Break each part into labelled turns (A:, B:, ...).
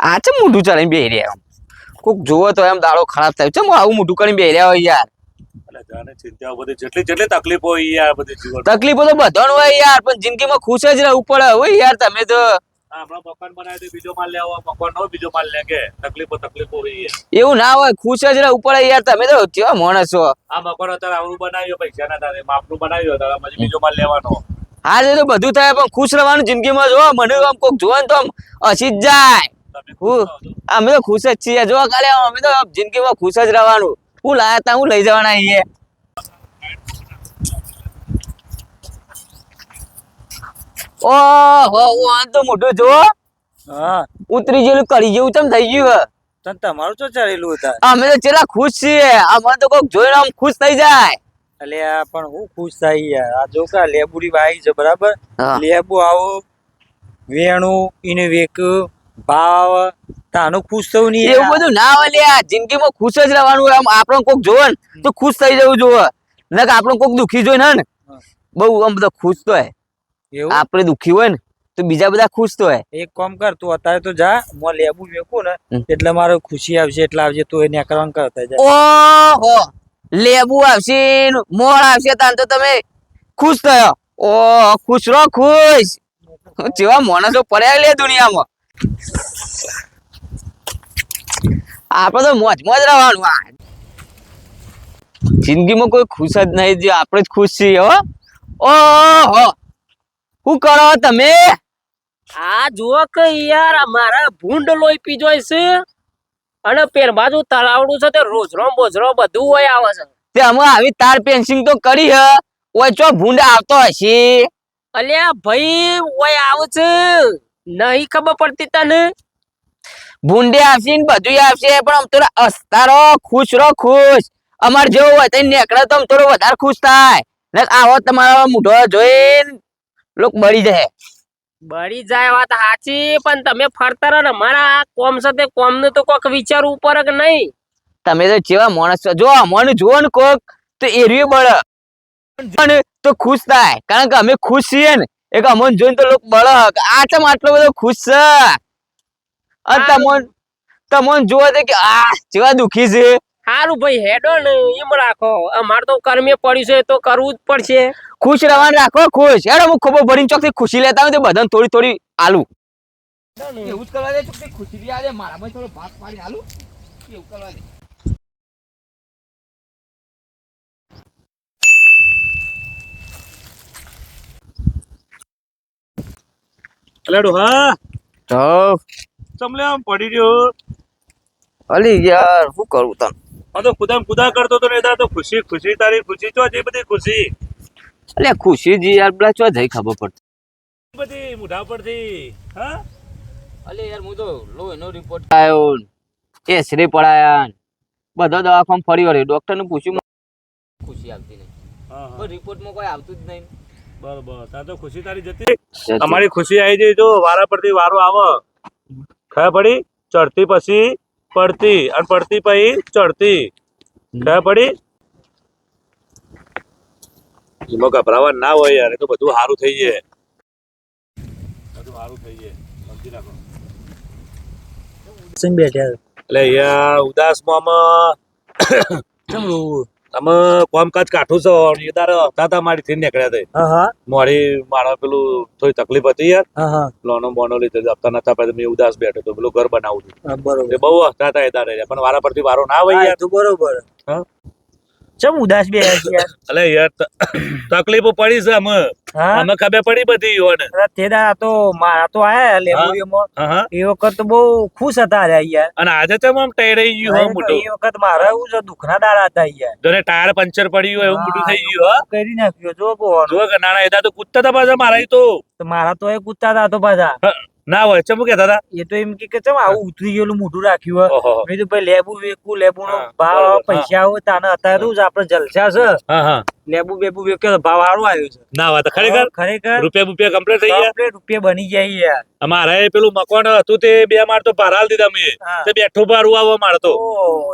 A: આ ચમ મોઢું ચડીને બેહી રહ્યા કોક જોવો તો એમ દાડો ખરાબ થાય ચમ આવું મોઢું કરીને બેહી રહ્યા હોય યાર
B: જાને ચિંતાઓ બધી જેટલી તકલીફો હોય યાર બધી જીવન
A: તકલીફો તો બધાને હોય યાર પણ જિંદગીમાં ખુશ જ રહેવું પડે હોય યાર તમે તો
B: આપણા મકાન બનાવ્યું તો બીજો માલ લેવો મકાન નો બીજો માલ લે કે તકલીફો હોય
A: એવું ના હોય ખુશ જ રહેવું પડે યાર તમે તો કેવા માણસ છો
B: આ મકાન અત્યારે આવડું બનાવ્યું પૈસા ના તારે માપનું બનાવ્યું તારે પછી બીજો માલ લેવાનો
A: હા તો બધું થાય પણ ખુશ રહેવાનું જિંદગીમાં જો મને આમ કોક જોવે ને તો આમ હસી જ જાય અમે તો ખુશ જ છીએ જો કાલે અમે તો જિંદગીમાં ખુશ જ રહેવાનું હું લાયા તા હું લઈ જવાના અહીંયા ઓહો આ તો મોટું જો
C: હા
A: ઉતરી ગયેલું કરી જેવું ચમ થઈ ગયું
C: તને તમારું તો ચાલેલું હતા
A: અમે તો ચેલા ખુશ છીએ અમને તો કોક જોઈને આમ ખુશ થઈ જાય
C: એટલે આ પણ હું ખુશ થાય યાર આ જો કા લેબુડી વાઈ છે બરાબર લેબુ આવો વેણું ઇને વેક ભાવ તાનું ખુશ થવું નહીં
A: એવું બધું ના હોય લ્યા જિંદગીમાં ખુશ જ રહેવાનું આમ આપણને કોક જોવે ને તો ખુશ થઈ જવું જોવે ને કે આપણને કોક દુખી જોઈ ને બહુ આમ બધા ખુશ તો હોય
C: એવું
A: આપણે દુખી હોય ને તો બીજા બધા ખુશ તો હોય
C: એક કામ કર તું અત્યારે તો જા હું લેબુ વેકું ને એટલે મારે ખુશી આવશે એટલે આવજે તું એને કરવાનું કરતા જા
A: ઓહો લેબુ આવશે મોળ આવશે તાન તો તમે ખુશ થયો ઓ ખુશ રહો ખુશ જેવા માણસો પડ્યા લે દુનિયામાં આપણે તો મોજ રહેવાનું જિંદગીમાં કોઈ ખુશ જ નહીં જે આપણે જ ખુશ છીએ હો ઓહો શું કરો તમે
D: આ જુઓ કે યાર મારા ભૂંડ લોહી પીજોય છે અને પેર બાજુ તળાવડું છે તે રોજરો બોજરો બધું હોય આવે છે
A: તે અમે આવી તાર પેન્સિંગ તો કરી હ ઓય ચો ભૂંડ આવતો હશે
D: અલ્યા ભાઈ ઓય આવે છે નહીં ખબર પડતી તને
A: ભૂંડે આવશે ને બધું આવશે પણ આમ થોડા અસ્તારો ખુશ રહો ખુશ અમાર જેવું હોય તો નીકળે તો આમ થોડો વધારે ખુશ થાય ને આવો તમારો મોઢો જોઈને લોક બળી જાય
D: બળી જાય વાત સાચી પણ તમે ફરતા રહો ને મારા કોમ છે તે કોમ નું તો કોક વિચારવું ઉપર કે નહીં
A: તમે તો જેવા માણસ છો જો અમને જુઓ ને કોક તો એરિયો બળે તો ખુશ થાય કારણ કે અમે ખુશ છીએ ને એક અમને જોઈને તો લોક બળે આ ચમ આટલો બધો ખુશ છે અને તમને જોવા દે કે આ જેવા દુખી છે
D: સારું ભાઈ હેડો ને એમ રાખો અમાર તો કર્મે પડ્યું છે તો કરવું જ પડશે
A: ખુશ રહેવાનું રાખો ખુશ હેડો હું ખબર ભરીને ચોકથી ખુશી લેતા હોય તો બધાને થોડી થોડી આલુ એવું જ કરવા દે ચોકથી ખુશી બી આવે મારામાં થોડો ભાગ પાડી આલુ એવું કરવા દે
B: અલેડો હા
A: તો
B: ચમલે આમ પડી રહ્યો
A: અલી યાર શું કરું તને
B: આ તો ખુદા કરતો તો ને તો ખુશી તારી ખુશી તો જે બધી ખુશી
A: અલે ખુશી જી યાર પેલા ચો જઈ ખબર પડતી
B: બધી મુઢા પરથી હા
A: અલે યાર હું તો લો એનો રિપોર્ટ આવ્યો એસરે પડાયા બધો દવાખાને ફરી વળ્યો ડોક્ટર ને પૂછ્યું ખુશી આવતી નહીં પણ રિપોર્ટમાં કોઈ આવતું જ નહીં
B: બરોબર તા તો ખુશી તારી જતી અમારી ખુશી આવી જઈ જો વારા પરથી વારો આવે ખબર પડી ચડતી પછી પડતી અને પડતી પછી ચડતી ખબર પડી એમાં ગભરાવા ના હોય યાર એ તો બધું સારું થઈ જાય સમજી રાખો
C: બેઠા
B: એટલે યાર ઉદાસમાં તમે કામકાજ કાઠું છો હતા મારી થી નીકળ્યા
C: હા
B: મારી મારા પેલું થોડી તકલીફ હતી યાર
C: હા
B: લોનો બોનો લીધે હપ્તા નતા પછી મેં ઉદાસ બેઠો તો પેલું ઘર બનાવું છું
C: બરોબર
B: એ બહુ હતા પણ વારા પરથી વારો ના હોય યાર
C: તો બરોબર
B: હા
C: ચમ ઉદાસ બે
B: અલે યાર તકલીફો પડી છે અમે ખબર પડી બધી યોને
C: તે દા તો મારા તો આયા લેબોરીમાં એ વખત બહુ ખુશ હતા યાર
B: અને આજે તો આમ ટેરાઈ ગયું હો મોટું
C: એ વખત મારા એવું છે દુખના દાડા હતા યાર
B: જોને ટાયર પંચર પડ્યું હોય એવું મોટું થઈ ગયું હો
C: કરી નાખ્યો જો
B: જો કે નાના એદા તો કૂદતા હતા પાછા મારા તો
C: મારા તો એ કૂદતા હતા તો પાછા
B: ના હોય ચમ કેતા હતા
C: એ તો એમ કે ચમ આવું ઉતરી ગયેલું મોઢું રાખ્યું મેં તો ભાઈ લેબુ વેકું લેબુ નો ભાવ પૈસા હોય તાને અત્યારે તો આપડે જલસા છે લેબુ બેબુ વેક્યો ભાવ સારો આવ્યો છે
B: ના વાત ખરેખર રૂપિયા કમ્પ્લીટ થઈ ગયા
C: રૂપિયા બની જાય યાર
B: અમારે પેલું મકાન હતું તે 2 માળ તો ભારાલ દીધા મેં તે બેઠો ભારું આવવા મારતો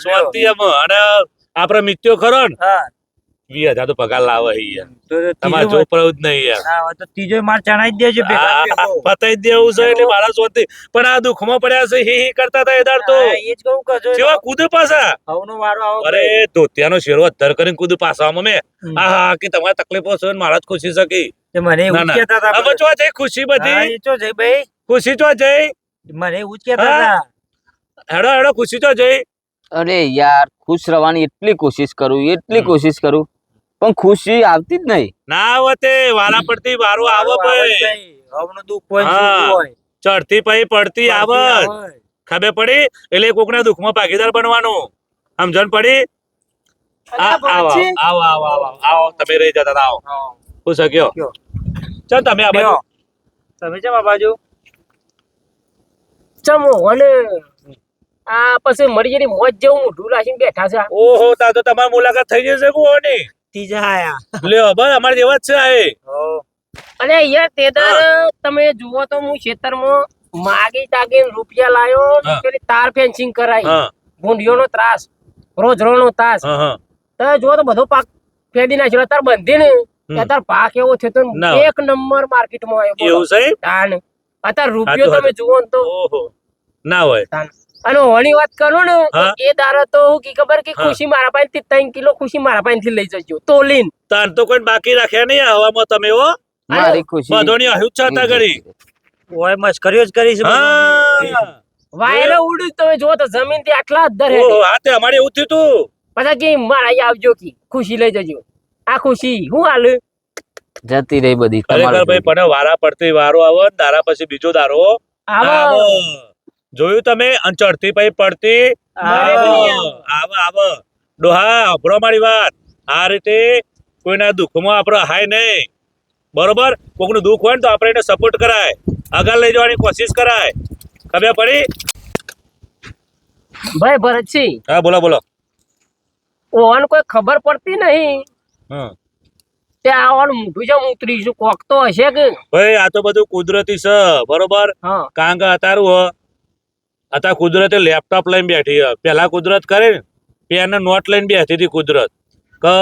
B: શાંતિ એમ અને આપડે મિત્યો ખરો ને 20,000 તો પગાર લાવે છે યાર
C: તો
B: તમારે
C: ત્રીજો
B: જો પડવું જ નહીં યાર
C: ના હોય તો ત્રીજો માર ચણાઈ જ દેજો ભેગા ભેગો.
B: પતાઈ જ દેવું છે એટલે મારા શોધથી પણ આ દુઃખમાં પડ્યા છે હી કરતા હતા એદાર તો
C: હા, એ જ કહું કે જો
B: જેવા કૂદ પાછા
C: હવનો વારો આવો
B: અરે ધોતિયાનો શેરો અધર કરીને કૂદ પાછા અમે
C: હમ.
B: હા કે તમારે તકલીફો છે ને મારા જ ખુશી શકી
C: તે મને એવું
B: ના,
C: જ
B: ના.
C: કહેતા હતા
B: હવે ચો જઈ ખુશી
C: હા,
B: બધી
C: એ ચો જઈ ભાઈ
B: ખુશી ચો જઈ
C: મને એવું જ કહેતા
B: હા.
C: હતા
B: હેડો હેડો ખુશી ચો જઈ
A: અરે યાર ખુશ રહેવાની એટલી કોશિશ કરું
B: હમ.
A: કોશિશ કરું પણ ખુશી આવતી જ નહીં.
B: ના આવતે વારા પડતી વારો આવે
C: વારો આવે જ
B: ભાઈ
C: નહીં. હવનું દુઃખ હોય ને
B: હા.
C: સુખ હોય.
B: ચડતી પછી પડતી આવે
C: આવે.
B: ખબર પડી એટલે કોકના દુઃખમાં ભાગીદાર બનવાનું સમજણ પડી આવો આવો આવો આવો આવો આવો તમે રહી જતા હતા, આવો
C: હા.
B: હું શક્યો
C: કયો?
B: ચાલ તમે આ બાજુ
C: બેહો. તમે કેમ આ બાજુ
D: ચમો અને આ પછી મરી જેની મોજ જેવું મોઢું રાખીને બેઠા છે
B: ઓહો તા તો તમારી મુલાકાત થઈ જશે કોની
C: ત્રીજા આયા
B: લ્યો બસ અમારે જેવા જ છે આ એ.
C: હો.
D: અને યાર તેદાર તમે જુઓ તો હું ખેતરમાં માગી તાગીને રૂપિયા લાયો
B: હા.
D: પેલી તાર ફેન્સિંગ કરાઈ
B: હા
D: ભૂંડિયોનો ત્રાસ રોજરોનો ત્રાસ
B: હા હા
D: તમે જુઓ તો બધો પાક ફેદી નાખ્યો તાર બંધી ને તાર પાક એવો થયો તો
B: ના.
D: એક નંબર માર્કેટમાં આવ્યો બોલો.
B: એવું છે
D: તાન અત્યારે રૂપિયો
B: હાચું,
D: તમે જુઓ ને તો
B: ઓહો ના હોય
D: તાન. અને હોની વાત કરું ને તો
B: હા.
D: એ દારો તો હું કી ખબર કે
B: હા.
D: ખુશી મારા પાસેથી 3 કિલો ખુશી મારા પાસેથી લઈ જજો તોલીન
B: તાન તો કોઈ બાકી રાખ્યા નહીં આ હવામાં તમે હો
A: મારી ખુશી
B: બધોની અહ્યું જ છતા કરી
C: ઓય મસ્કરીઓ જ કરી છે બધાની.
B: હા
D: વાયરે ઉડ્યું તમે જુઓ તો જમીન થી આટલા જ દર
B: ઓહો હા તે અમારે એવું થયું તું
D: પછી કે મારા અહીં આવજો કી ખુશી લઈ જજો આ ખુશી હું હાલ
A: જતી રહી બધી
B: ખરેખર
A: તમારી
B: ભાઈ પણ વારા પડતી વારો આવે ને દારા પછી બીજો દારો
D: આવો
B: આવો જોયું તમે અને ચડતી પછી પડતી
D: મારે
B: આવો
D: બી આવો.
B: આવો આવો ડોહા અભરો મારી વાત આ રીતે કોઈના દુઃખમાં આપણે હાય નહીં બરોબર કોકનું દુઃખ હોય ને તો આપણે એને સપોર્ટ કરાય આગળ લઈ જવાની કોશિશ કરાય ખબર પડી
D: ભાઈ ભરતસિંહ
B: હા બોલો બોલો
D: ઓન કોઈ ખબર પડતી નહીં
B: હમ
D: તે આ ઓન મોઢું જેમ ઉતરીશું કોક તો હશે કે
B: ભાઈ આ તો બધું કુદરતી છે બરોબર
D: હા
B: કારણ કે અત્યારે કુદરતે લેપટોપ લઈને બેઠી છે પેલા કુદરત કરે ને પેન નોટ લઈને બેઠી હતી કુદરત કે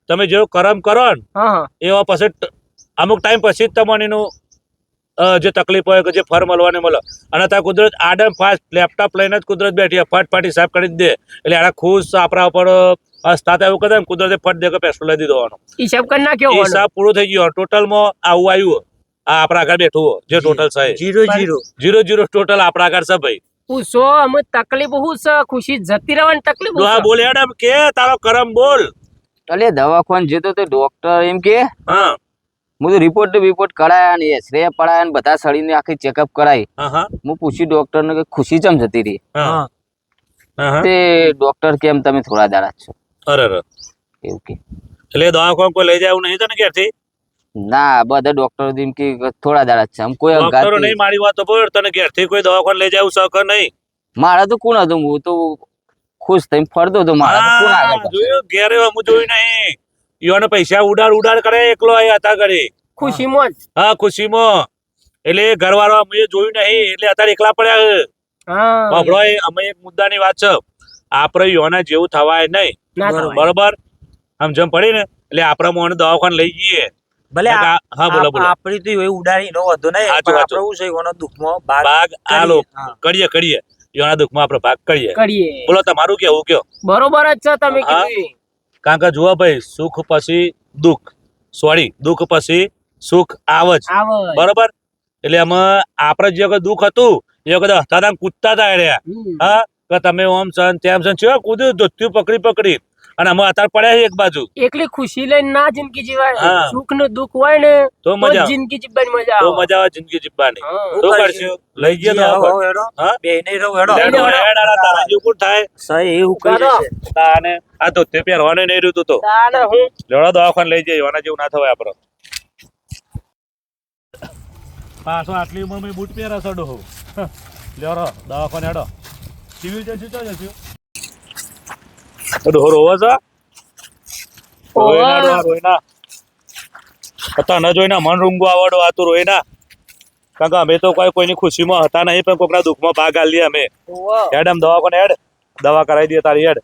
B: તમે જેવો કરમ કરો ને
D: હા હા
B: એવા પછી અમુક ટાઈમ પછી જ તમને એનું જે તકલીફ હોય કે જે ફર મળવાની મળે અને ત્યાં કુદરત આડમ ફાસ્ટ લેપટોપ લઈને જ કુદરત બેઠી છે ફટ ફટ હિસાબ કરી જ દે એટલે આના ખુશ આપણા ઉપર હસતા એવું કરે ને કુદરતે ફટ દે કે પેટ્રોલ લઈ દીધો
D: હિસાબ કરી નાખ્યો ઓનો.
B: હિસાબ પૂરો થઈ ગયો ટોટલમાં આવું આવ્યું આ આપણા આગળ બેઠું હો, જે ટોટલ છે
C: 0-0
B: 0-0 ટોટલ આપણા આગળ છે ભાઈ
D: પૂછો અમે તકલીફ હું છે ખુશી જતી રહેવાની તકલીફ હું
B: હા
D: છે.
B: બોલ હેડ કે તારો કરમ બોલ
A: અલે દવાખાને જતો તો ડોક્ટર એમ કે
B: હા
A: હું તો રિપોર્ટ કરાયા ને એક્સરે પડાયા ને બધા સળીને આખી ચેકઅપ કરાઈ
B: હા હા
A: હું પૂછ્યું ડોક્ટર ને કે ખુશી ચમ જતી રહી
B: હા
C: હા
B: હા
A: તે ડોક્ટર કેમ તમે થોડા દાડા જ છો
B: અરે અરે
A: એવું કે
B: એટલે દવાખાને કોઈ લઈ જાય એવું નહીં તને ક્યારથી
A: ના બધા ડોક્ટર એમ કે થોડા દાડા જ છે આમ કોઈ
B: ડોક્ટરો
A: અંગાત
B: નહીં મારી વાત તો બોલ તને ઘેરથી કોઈ દવાખાને લઈ જાય એવું સહકાર નહીં
A: મારા તો કોણ હતું હું તો ખુશ થઈને ફરતો હતો મારા તો કોણ આગળ
B: હા,
A: પાછળ.
B: જોયું ઘેરે હું જોયું નહીં ઈઓને પૈસા ઉડાડ કરે એકલો અહીં હતા ઘરે
D: ખુશીમાં જ.
B: હા ખુશીમાં એટલે ઘરવાળા અમે જોયું નહીં એટલે અત્યારે એકલા પડ્યા છે.
D: હા
B: બાપડો, એ અમે એક મુદ્દાની વાત છે આપણે ઈઓના જેવું થવાય નહીં
D: ના
C: બરોબર.
D: થવાય.
B: બરોબર આમ જેમ પડી ને એટલે આપણે મોને દવાખાને લઈ જઈએ
C: ભલે
B: હા બોલો બોલો
C: આપડી તો એવું ઉડાડી નો વધુ નહીં
B: સાચું,
C: પણ
B: સાચું.
C: આપણે શું છે એનો દુઃખમાં ભાગ
B: ભાગ આ
C: કરીએ.
B: લોકો
C: હા.
B: કરીએ ઈઓના દુઃખમાં આપણે ભાગ કરીએ
D: કરીએ
B: બોલો તમારું કેવું કયો
D: બરોબર જ છે તમે
B: હા.
D: કીધું એ.
B: કારણ કે જુઓ ભાઈ સુખ પછી દુઃખ પછી સુખ આવે જ
D: આવે
B: બરોબર એટલે એમાં આપણે જે વખત દુઃખ હતું એ વખત હસતા હતા ને કૂદતા હતા રહ્યા
D: હમ.
B: હા કે તમે ઓમ સન તેમ સન છે કૂદ્યું ધોત્યું પકડી અને અમે અત્યારે પડ્યા છીએ એક બાજુ
D: એકલી ખુશી લઈને ના જિંદગી જીવાય
B: હા.
D: સુખ ને દુઃખ હોય ને
B: તો
D: તો
B: મજા
D: જિંદગી જીવવાની મજા
B: તો
D: આવે
B: મજા આવે જિંદગી જીવવાની
D: હા.
B: શું કરશું લઈ ગયા
C: જી,
B: દવાખાને.
C: આવો, હેડો.
B: હા?
C: બેયને રહો, હેડો.
B: લેડો, હેડ, આના તારા જેવું કોણ થાય
C: સહી એવું કહી
D: ઉભા રહો.
C: દેશે.
B: તાને આ ધોતી પહેરવાનું નહીં રહ્યું તું તો
D: તાને હું
B: લેડો દવાખાને લઈ જઈએ આના જેવું ના થવાય આપણો પાછો આટલી ઉંમરમાં બૂટ પહેરા છો ડોહો લેરો દવાખાને હેડો સિવિલ જશું તો જશું ડોહો રોવો છો રોઈના ડોહા રોઈના તને જોઈને મન રૂંગો આવડો આ તું રોઈના કારણ કે અમે તો કોઈની ખુશીમાં હતા નહીં પણ કોઈના દુઃખમાં ભાગ આલીએ અમે
D: ઓવા.
B: હેડ આમ દવાખાને હેડ દવા કરાવી દઈએ તારી હેડ